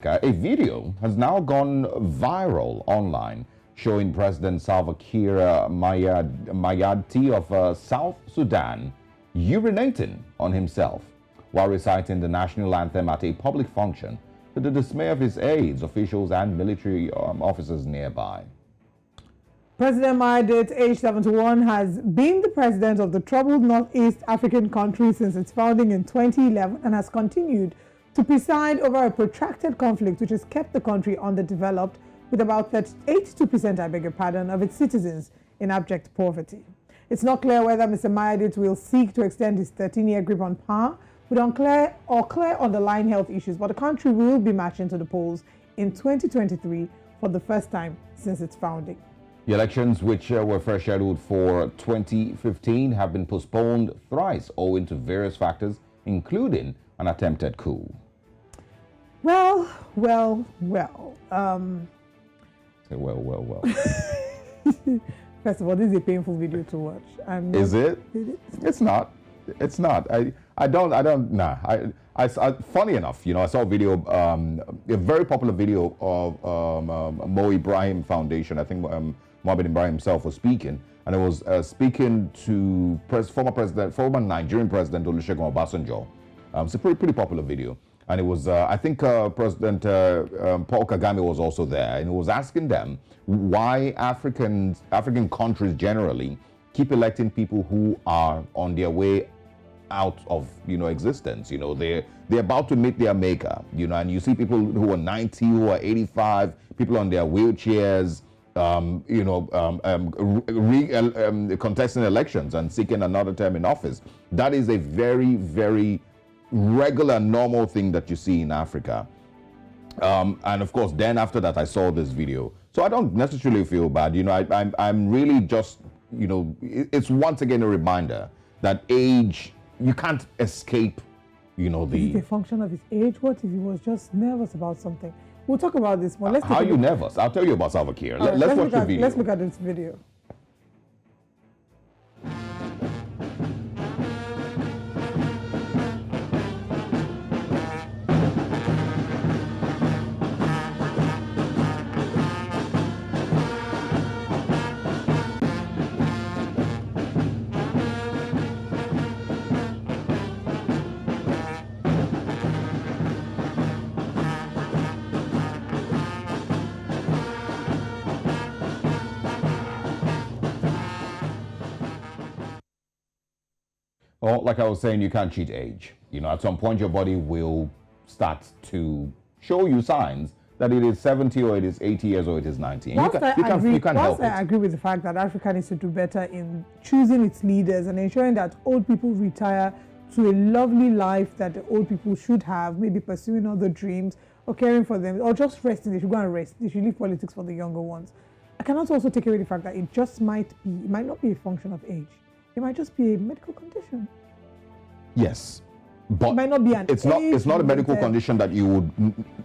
A video has now gone viral online showing President Salva Kiir Mayardit of South Sudan urinating on himself while reciting the National Anthem at a public function, to the dismay of his aides, officials, and military officers nearby. President Mayardit, age 71, has been the president of the troubled Northeast African country since its founding in 2011 and has continued to preside over a protracted conflict which has kept the country underdeveloped, with about 82%, I beg your pardon, of its citizens in abject poverty. It's not clear whether Mr. Mayardit will seek to extend his 13-year grip on power with unclear or clear underlying health issues, but the country will be marching to the polls in 2023 for the first time since its founding. The elections, which were first scheduled for 2015, have been postponed thrice owing to various factors, including an attempted coup. Well. Say well. First of all, this is a painful video to watch. Is it? It's not. It's not. Funny enough, I saw a video, a very popular video of Mo Ibrahim Foundation. I think Mohammed Ibrahim himself was speaking, and it was speaking to former Nigerian President Olusegun Obasanjo. It's a pretty popular video. And it was, I think President Paul Kagame was also there, and he was asking them why African countries generally keep electing people who are on their way out of, existence. They're about to meet their maker, and you see people who are 90, who are 85, people on their wheelchairs, contesting elections and seeking another term in office. That is a very, very regular, normal thing that you see in Africa. And of course, then after that, I saw this video. So I don't necessarily feel bad. I'm really just, it's once again a reminder that age, you can't escape, Is it a function of his age? What if he was just nervous about something? We'll talk about this more. How are you nervous? I'll tell you about Salva Kiir. Let's watch the video. Let's look at this video. Well, like I was saying, you can't cheat age. At some point your body will start to show you signs that it is 70 or it is 80 years or it is 90. You can't help it. I agree with the fact that Africa needs to do better in choosing its leaders and ensuring that old people retire to a lovely life that the old people should have, maybe pursuing other dreams or caring for them or just resting. They should go and rest. They should leave politics for the younger ones. I cannot also take away the fact that it might not be a function of age. It might just be a medical condition. Yes, but it might not be it's not a medical condition that you would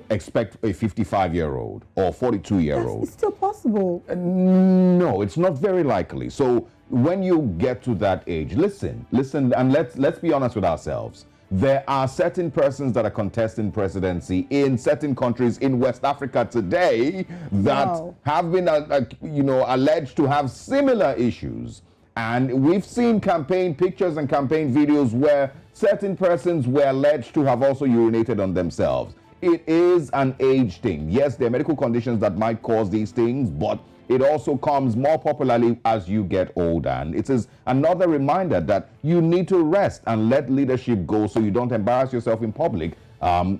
expect a 55-year-old or 42-year-old. It's still possible. No, it's not very likely. So when you get to that age, listen, and let's be honest with ourselves. There are certain persons that are contesting presidency in certain countries in West Africa today that have been, alleged to have similar issues. And we've seen campaign pictures and campaign videos where certain persons were alleged to have also urinated on themselves. It is an age thing. Yes, there are medical conditions that might cause these things, but it also comes more popularly as you get older. And it is another reminder that you need to rest and let leadership go so you don't embarrass yourself in public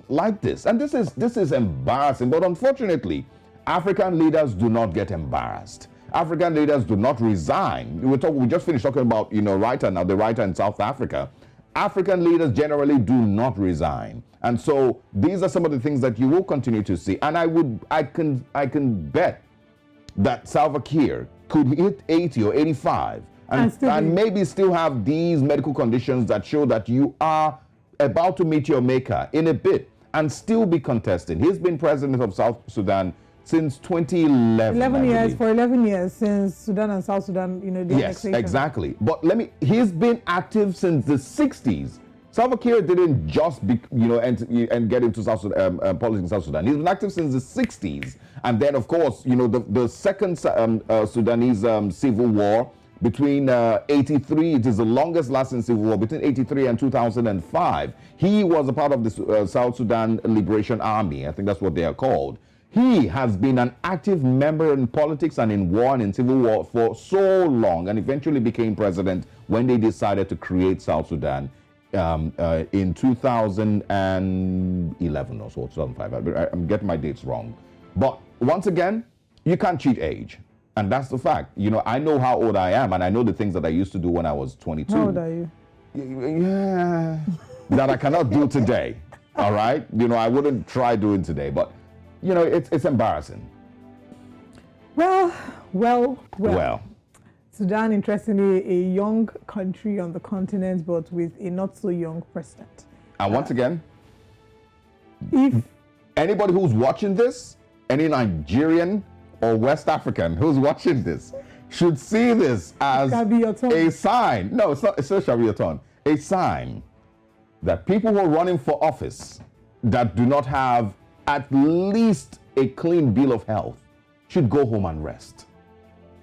like this. And this is embarrassing, but unfortunately, African leaders do not get embarrassed. African leaders do not resign. We just finished talking about, the writer in South Africa. African leaders generally do not resign. And so these are some of the things that you will continue to see. And I can bet that Salva Kiir could hit 80 or 85 and maybe still have these medical conditions that show that you are about to meet your maker in a bit and still be contesting. He's been president of South Sudan since 2011. For 11 years since Sudan and South Sudan, the yes, annexation. Exactly. But he's been active since the 60s. Salva Kiir didn't just and get into politics in South Sudan. He's been active since the 60s. And then, of course, the second Sudanese civil war between 83, it is the longest lasting civil war, between 83 and 2005. He was a part of the South Sudan Liberation Army. I think that's what they are called. He has been an active member in politics and in war and in civil war for so long, and eventually became president when they decided to create South Sudan in 2011 or so, 2005. I'm getting my dates wrong. But once again, you can't cheat age. And that's the fact. I know how old I am, and I know the things that I used to do when I was 22. How old are you? Yeah. That I cannot do today. All right? I wouldn't try doing today, but, it's embarrassing. Well. Sudan, interestingly, a young country on the continent, but with a not so young president. And once again, if anybody who's watching this, any Nigerian or West African who's watching this, should see this as a sign. No, it's not. It's not shall be your turn. A sign that people who are running for office that do not have at least a clean bill of health should go home and rest.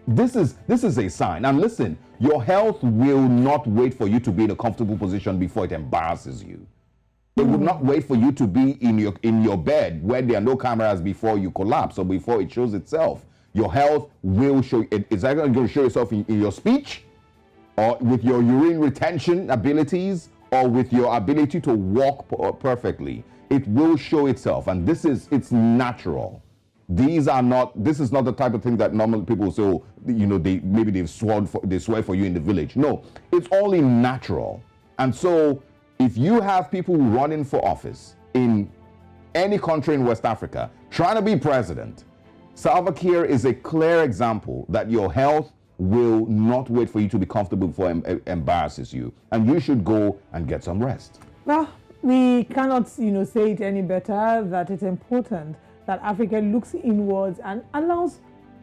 This is a sign. And listen, your health will not wait for you to be in a comfortable position before it embarrasses you. It would not wait for you to be in your bed where there are no cameras before you collapse or before it shows itself. Your health will show. It's either going to show itself in your speech, or with your urine retention abilities, or with your ability to walk perfectly. It will show itself, and it's natural. This is not the type of thing that normal people say, oh, they swear for you in the village. No, it's only natural. And so if you have people running for office in any country in West Africa trying to be president, Salva Kiir is a clear example that your health will not wait for you to be comfortable before it embarrasses you. And you should go and get some rest. Well, we cannot, say it any better that it's important that Africa looks inwards and allows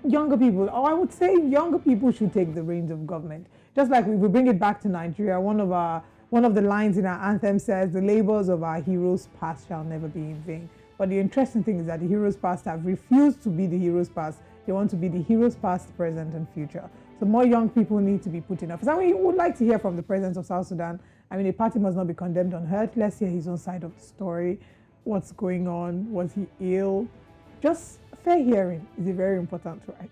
younger people, or I would say younger people should take the reins of government. Just like if we bring it back to Nigeria, one of the lines in our anthem says, "The labors of our heroes past shall never be in vain." But the interesting thing is that the heroes past have refused to be the heroes past. They want to be the heroes past, present, and future. So more young people need to be put in office. And we would like to hear from the president of South Sudan. A party must not be condemned unheard. Let's hear his own side of the story. What's going on? Was he ill? Just fair hearing is a very important right.